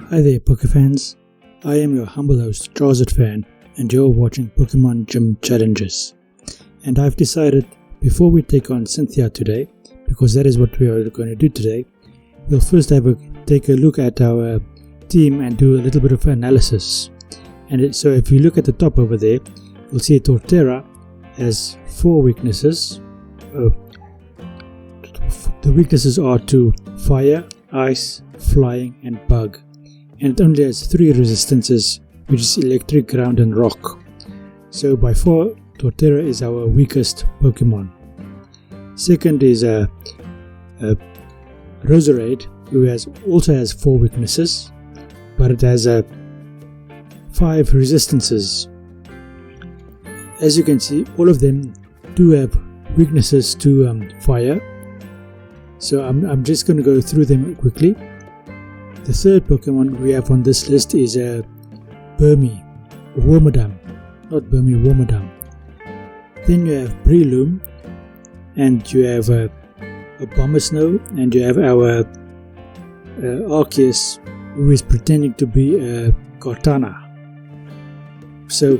Hi there Pokefans, I am your humble host Fan and you're watching Pokemon Gym Challenges. And I've decided before we take on Cynthia today, because that is what we are going to do today, we'll first take a look at our team and do a little bit of analysis. So if you look at the top over there, you'll see Torterra has 4 weaknesses. The weaknesses are to fire, ice, flying and bug. And it only has 3 resistances, which is electric, ground and rock. So by far, Torterra is our weakest Pokemon. Second is Roserade, who also has 4 weaknesses, but it has 5 resistances. As you can see, all of them do have weaknesses to fire. So I'm just going to go through them quickly. The third Pokemon we have on this list is Wormadam. Then you have Breloom, and you have Abomasnow, and you have our Arceus, who is pretending to be Cortana. So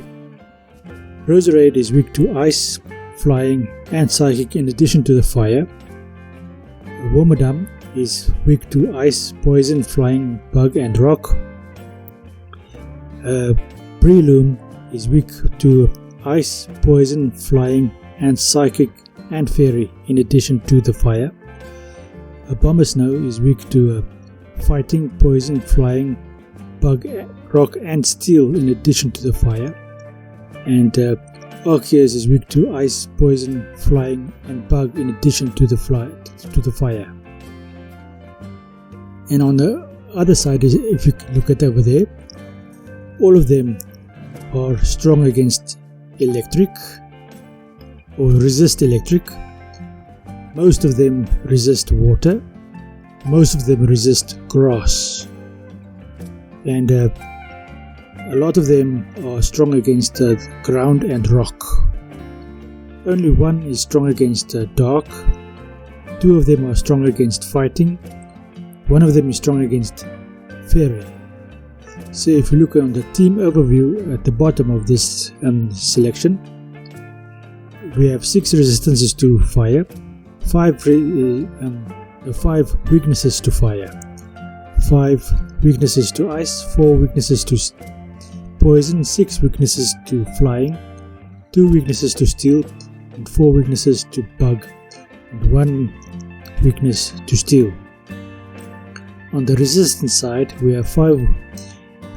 Roserade is weak to ice, flying and psychic in addition to the fire. Wormadam is weak to ice, poison, flying, bug and rock. Breloom is weak to ice, poison, flying and psychic and fairy in addition to the fire. Abomasnow is weak to fighting, poison, flying, bug, rock and steel in addition to the fire. And Arceus is weak to ice, poison, flying and bug in addition to the fire. And on the other side, if you look at over there, all of them are strong against electric or resist electric. Most of them resist water. Most of them resist grass. And a lot of them are strong against ground and rock. Only one is strong against dark. 2 of them are strong against fighting. 1 of them is strong against fairy. So if you look on the team overview at the bottom of this selection, we have 6 resistances to fire, 5 weaknesses to fire, 5 weaknesses to ice, 4 weaknesses to poison, 6 weaknesses to flying, 2 weaknesses to steel, and 4 weaknesses to bug, and 1 weakness to steel. On the resistance side, we have 5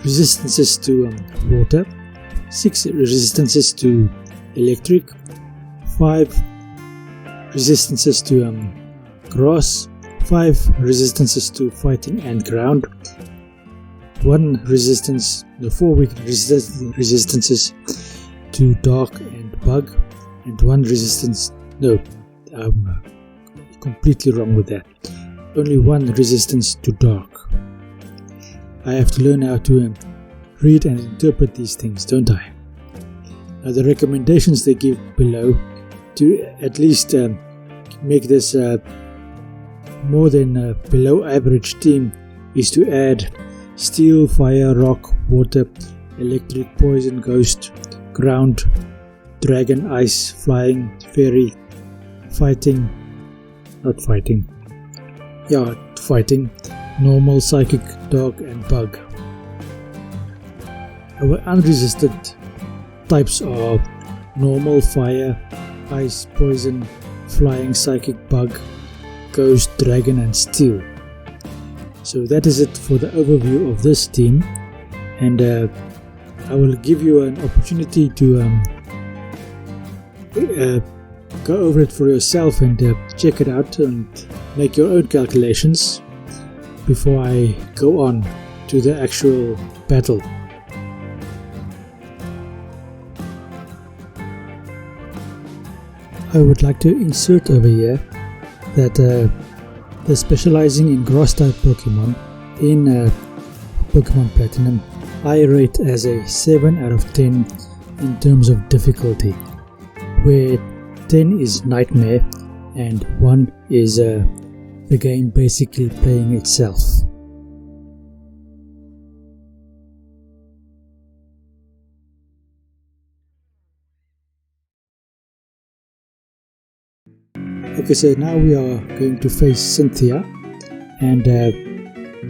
resistances to water, 6 resistances to electric, 5 resistances to grass, 5 resistances to fighting and ground, 4 resistances to dark and bug, and 1 resistance. No, I'm completely wrong with that. Only 1 resistance to dark. I have to learn how to read and interpret these things, don't I? Now the recommendations they give below to at least make this more than below average team is to add steel, fire, rock, water, electric, poison, ghost, ground, dragon, ice, flying, fairy, fighting, normal, psychic, dark and bug. Our unresisted types are normal, fire, ice, poison, flying, psychic, bug, ghost, dragon and steel. So that is it for the overview of this team, and I will give you an opportunity to go over it for yourself and check it out and make your own calculations before I go on to the actual battle. I would like to insert over here that the specializing in grass type Pokemon in Pokemon Platinum I rate as a 7 out of 10 in terms of difficulty, where 10 is Nightmare and 1 is the game basically playing itself. Okay, so now we are going to face Cynthia, and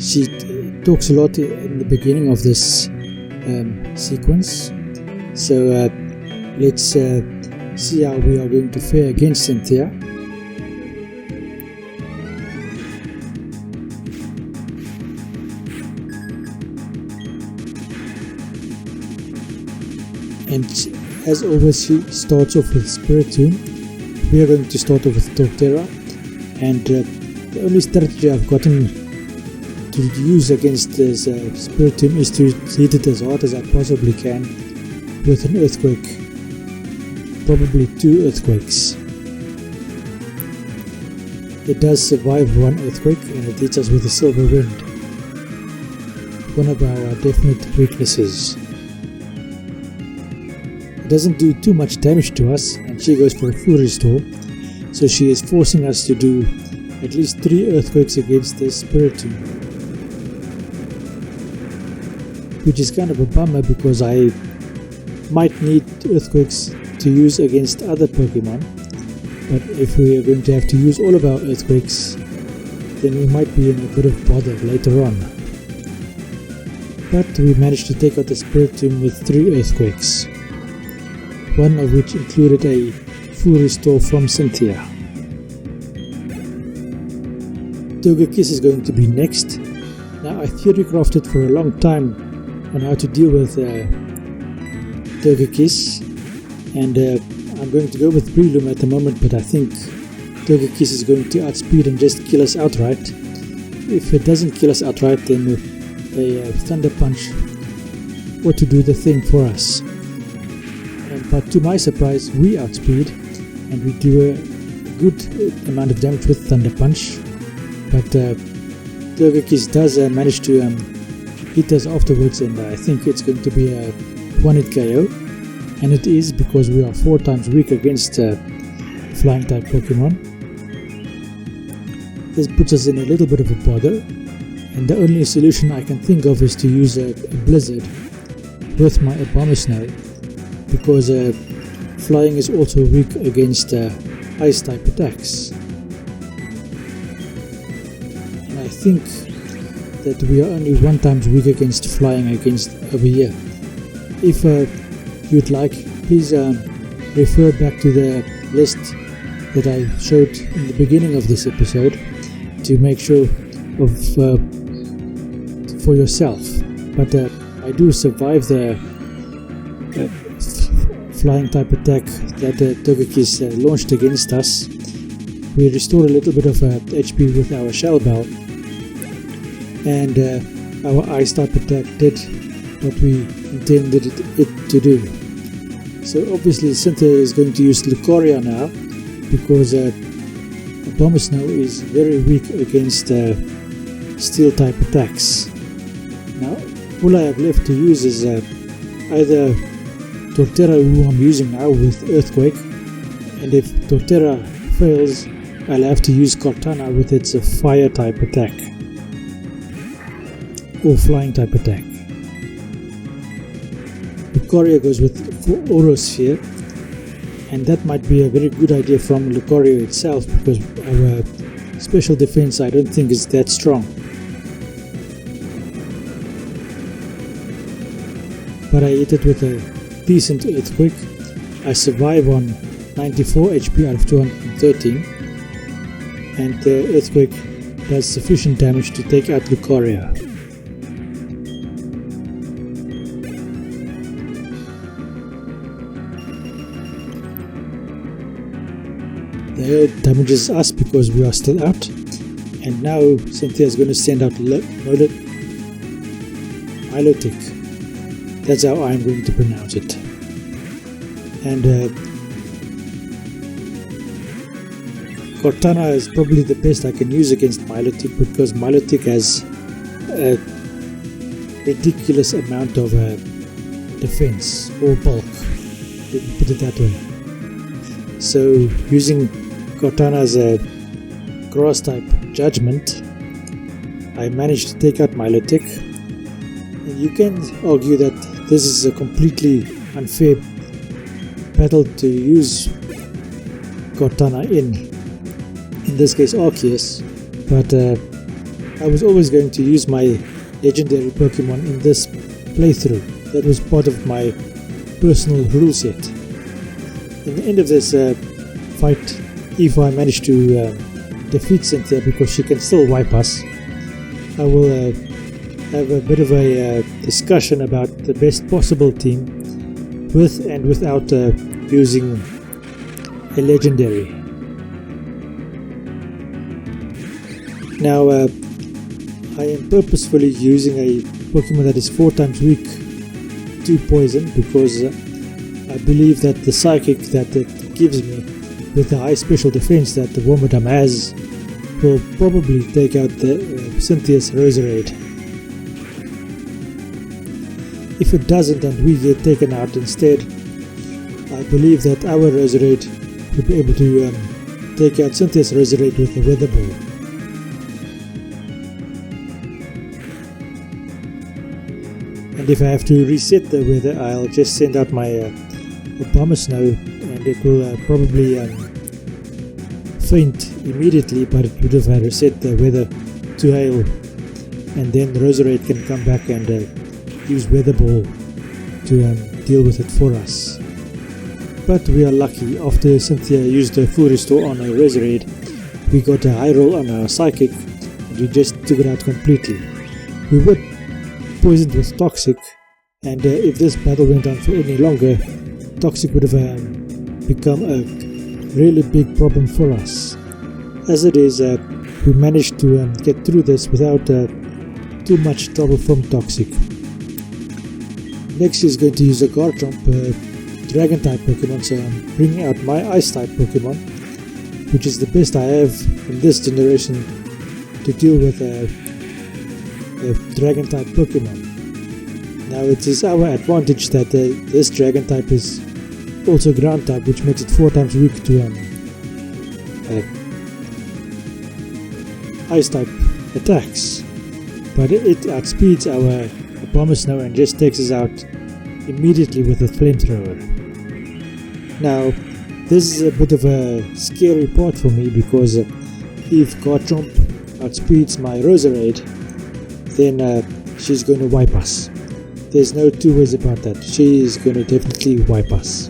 she talks a lot in the beginning of this sequence. So let's see how we are going to fare against Cynthia. And as always, she starts off with Spirit Tomb. We are going to start off with Torterra, and the only strategy I've gotten to use against this Spirit Tomb is to hit it as hard as I possibly can with an earthquake, probably 2 earthquakes. It does survive 1 earthquake, and it hits us with a silver wind, one of our definite weaknesses. Doesn't do too much damage to us, and she goes for a full restore, so she is forcing us to do at least 3 earthquakes against the Spirit Tomb, which is kind of a bummer because I might need earthquakes to use against other Pokemon, but if we are going to have to use all of our earthquakes, then we might be in a bit of bother later on. But we managed to take out the Spirit Tomb with 3 earthquakes, one of which included a full restore from Cynthia. Togekiss is going to be next. Now, I theory crafted for a long time on how to deal with Togekiss, and I'm going to go with Breloom at the moment, but I think Togekiss is going to outspeed and just kill us outright. If it doesn't kill us outright, then a Thunder Punch ought to do the thing for us. But to my surprise, we outspeed and we do a good amount of damage with Thunder Punch. But Togekiss does manage to hit us afterwards, and I think it's going to be a 1-hit KO. And it is, because we are 4 times weak against flying type Pokemon. This puts us in a little bit of a bother, and the only solution I can think of is to use a Blizzard with my Abomasnow, because flying is also weak against ice type attacks. And I think that we are only 1 times weak against flying against over here. If you'd like, please refer back to the list that I showed in the beginning of this episode to make sure of for yourself. But I do survive the flying type attack that Togekiss launched against us. We restored a little bit of HP with our Shell Bell, and our ice type attack did what we intended it to do. So obviously Cynthia is going to use Lucario now, because Abomasnow is very weak against steel type attacks. Now all I have left to use is either Torterra, who I'm using now with Earthquake, and if Torterra fails, I'll have to use Cortana with its fire type attack or flying type attack. Lucario goes with Orosphere, and that might be a very good idea from Lucario itself, because our special defense I don't think is that strong. But I hit it with a decent Earthquake. I survive on 94 HP out of 213, and the Earthquake does sufficient damage to take out Lucario. The Earth damages us because we are still out, and now Cynthia is going to send out Milotic. That's how I'm going to pronounce it. And Cortana is probably the best I can use against Milotic, because Milotic has a ridiculous amount of defense or bulk, let me put it that way. So using Cortana's grass type Judgment, I managed to take out Milotic. And you can argue that this is a completely unfair battle to use Cortana in, in this case Arceus, but I was always going to use my legendary Pokemon in this playthrough. That was part of my personal rule set. In the end of this fight, if I manage to defeat Cynthia, because she can still wipe us, I will have a bit of a discussion about the best possible team with and without using a legendary. Now I am purposefully using a Pokemon that is 4 times weak to poison, because I believe that the psychic that it gives me with the high special defense that the Wormadam has will probably take out the Cynthia's Roserade. If it doesn't and we get taken out instead, I believe that our Roserade will be able to take out Cynthia's Roserade with the Weather Ball. And if I have to reset the weather, I'll just send out my Abomasnow, and it will probably faint immediately, but it would have reset the weather to hail, and then Roserade can come back and use Weather Ball to deal with it for us. But we are lucky, after Cynthia used a full restore on her Roserade, we got a high roll on our Psychic, and we just took it out completely. We were poisoned with Toxic, and if this battle went on for any longer, Toxic would have become a really big problem for us. As it is, we managed to get through this without too much trouble from Toxic. Next is going to use a Garchomp Dragon type Pokemon, so I'm bringing out my Ice type Pokemon, which is the best I have in this generation to deal with a Dragon type Pokemon. Now it is our advantage that this Dragon type is also Ground type, which makes it 4 times weak to Ice type attacks, but it outspeeds our Abomasnow and just takes us out immediately with a Flamethrower. Now this is a bit of a scary part for me, because if Garchomp outspeeds my Roserade, then she's going to wipe us. There's no two ways about that. She is going to definitely wipe us.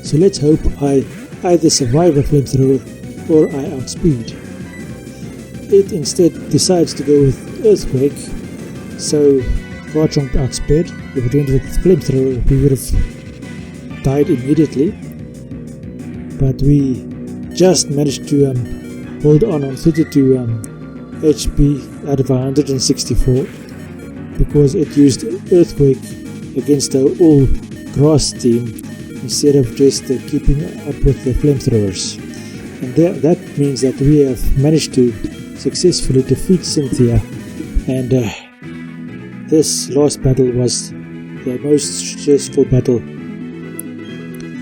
So let's hope I either survive a Flamethrower or I outspeed. It instead decides to go with Earthquake, so Garchomp outsped. If it went with Flamethrower, we would have died immediately. But we just managed to hold on 32 HP out of 164, because it used Earthquake against the all grass team instead of just keeping up with the Flamethrowers. And that means that we have managed to successfully defeat Cynthia, and this last battle was the most stressful battle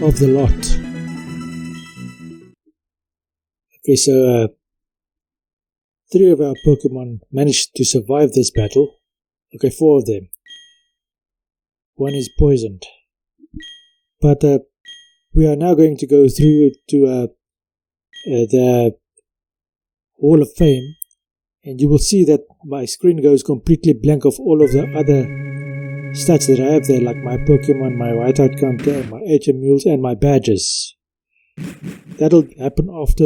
of the lot. Okay, so 3 of our Pokemon managed to survive this battle. Okay, 4 of them. 1 is poisoned. But we are now going to go through to the Hall of Fame, and you will see that my screen goes completely blank of all of the other stats that I have there, like my Pokemon, my whiteout counter, my HM mules, and my badges. That'll happen after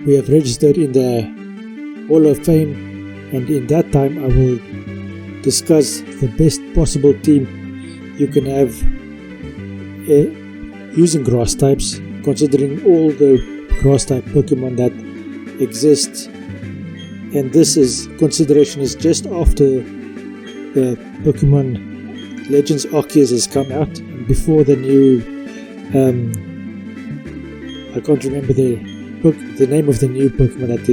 we have registered in the Hall of Fame, and in that time I will discuss the best possible team you can have using grass types, considering all the grass type Pokemon that exist. And this consideration is just after the Pokemon Legends Arceus has come out, and before the new I can't remember the name of the new Pokemon that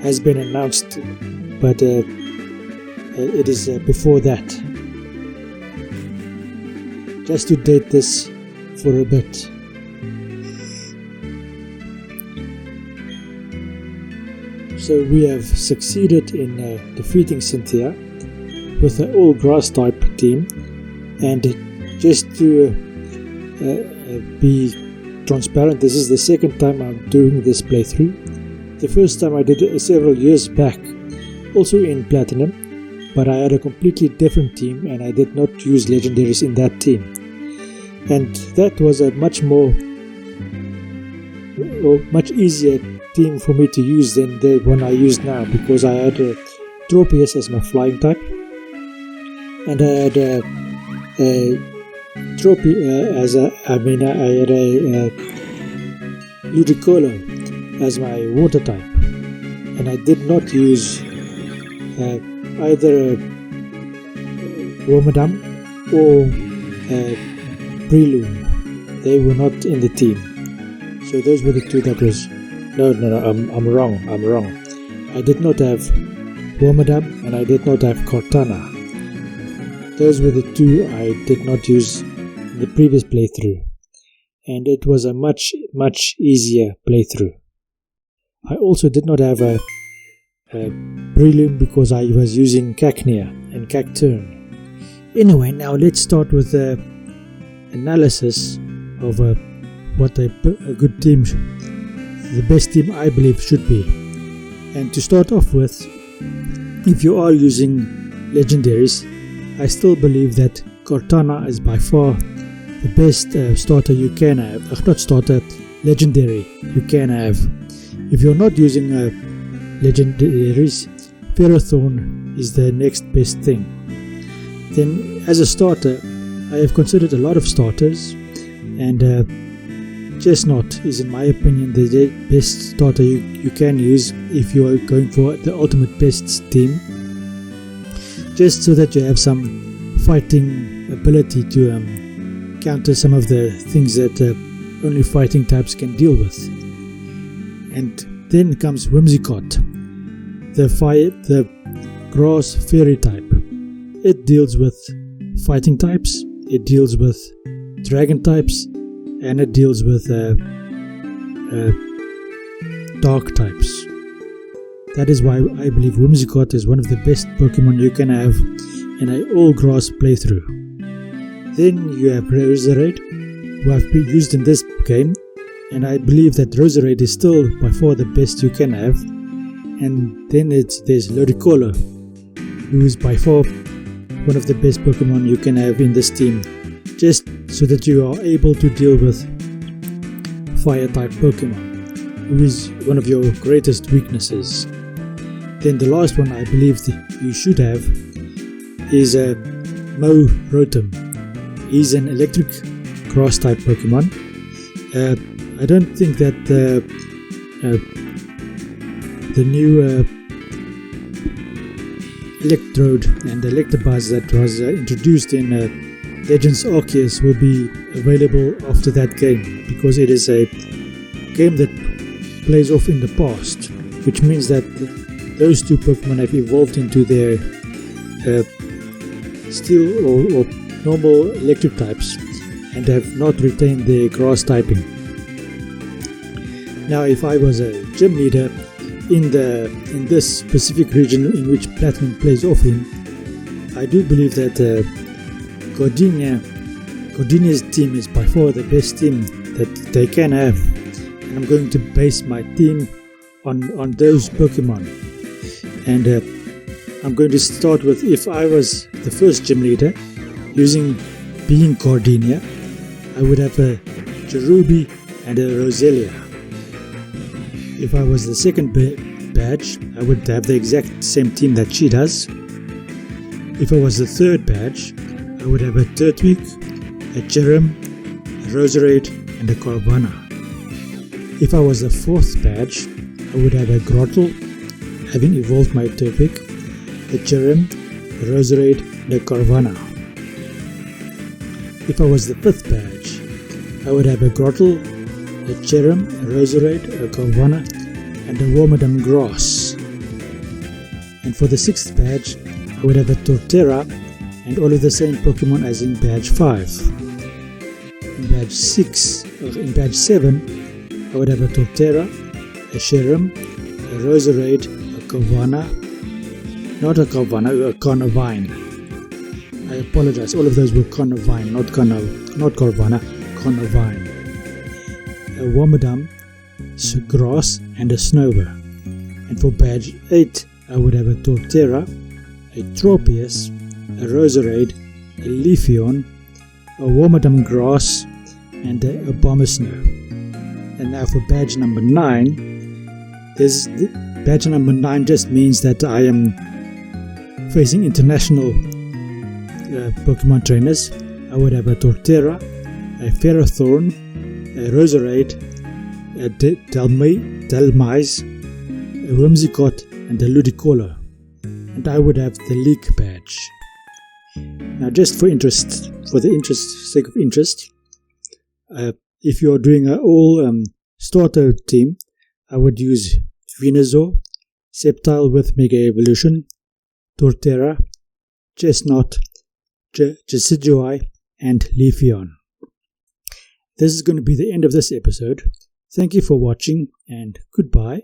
has been announced, but it is before that. Just to date this for a bit. So we have succeeded in defeating Cynthia with an all grass type team, and just to be transparent, this is the second time I'm doing this playthrough. The first time I did it several years back, also in Platinum, but I had a completely different team and I did not use legendaries in that team. And that was a much easier team for me to use than the one I use now, because I had a Tropius as my flying type, and I had a Ludicolo as my water type, and I did not use either Wormadam or Breloom. They were not in the team. So those were the two that was... No, I'm wrong. I did not have Wormadam and I did not have Cortana. Those were the two I did not use in the previous playthrough. And it was a much easier playthrough. I also did not have a Breloom because I was using Cacnea and Cacturne. Anyway, now let's start with the analysis of what a good team, the best team I believe should be. And to start off with, if you are using legendaries, I still believe that Cortana is by far the best starter you can have. Not starter, legendary you can have. If you're not using legendaries, Ferrothorn is the next best thing. Then as a starter, I have considered a lot of starters, and Chestnut is in my opinion the best starter you can use if you are going for the ultimate best team, just so that you have some fighting ability to counter some of the things that only fighting types can deal with. And then comes Whimsicott, the grass fairy type. It deals with fighting types, it deals with dragon types, and it deals with dark types. That is why I believe Whimsicott is one of the best Pokemon you can have in an all-grass playthrough. Then you have Roserade, who I've been used in this game, and I believe that Roserade is still by far the best you can have. And then there's Ludicolo, who is by far one of the best Pokemon you can have in this team, just so that you are able to deal with fire type Pokemon, who is one of your greatest weaknesses. Then the last one I believe that you should have is Mo Rotom. He's an electric grass type Pokemon. I don't think that the new Electrode and Electabuzz that was introduced in Legends Arceus will be available after that game, because it is a game that plays off in the past, which means that those two Pokemon have evolved into their steel or normal electric types and have not retained their grass typing. Now, if I was a gym leader in this specific region in which Platinum plays off in, I do believe that Gardenia's team is by far the best team that they can have, and I'm going to base my team on those Pokemon. And I'm going to start with, if I was the first gym leader being Gardenia, I would have a Cherubi and a Roselia. If I was the second badge, I would have the exact same team that she does. If I was the third badge, I would have a Turtwig, a Jerem, a Roserade, and a Carvanha. If I was the fourth badge, I would have a Grottle, having evolved my Turtwig, a Jerem, a Roserade, and a Carvanha. If I was the fifth badge, I would have a Grottle, a Jerem, a Roserade, a Carvanha, and a Wormadam Grass. And for the sixth badge, I would have a Torterra and all of the same Pokemon as in badge 5. In badge 7, I would have a Torterra, a Sherem, a Roserade, a Carvanha, not a Carvanha, a Carnivine. I apologize, all of those were Carnivine, not Carvanha, Carnivine. a Warmadam, Grass, and a Snover. And for badge 8, I would have a Torterra, a Tropius, a Roserade, a Leafeon, a Warmadam Grass, and a Abomasnow. And now for badge number 9, badge number 9 just means that I am facing international Pokemon trainers. I would have a Torterra, a Ferrothorn, a Roserade, a Delmise, a Whimsicott, and a Ludicolo. And I would have the League badge. Now, just for the sake of interest, if you're doing an all starter team, I would use Venusaur, Sceptile with Mega Evolution, Torterra, Chestnut, Decidueye, and Leafeon. This is going to be the end of this episode. Thank you for watching, and goodbye.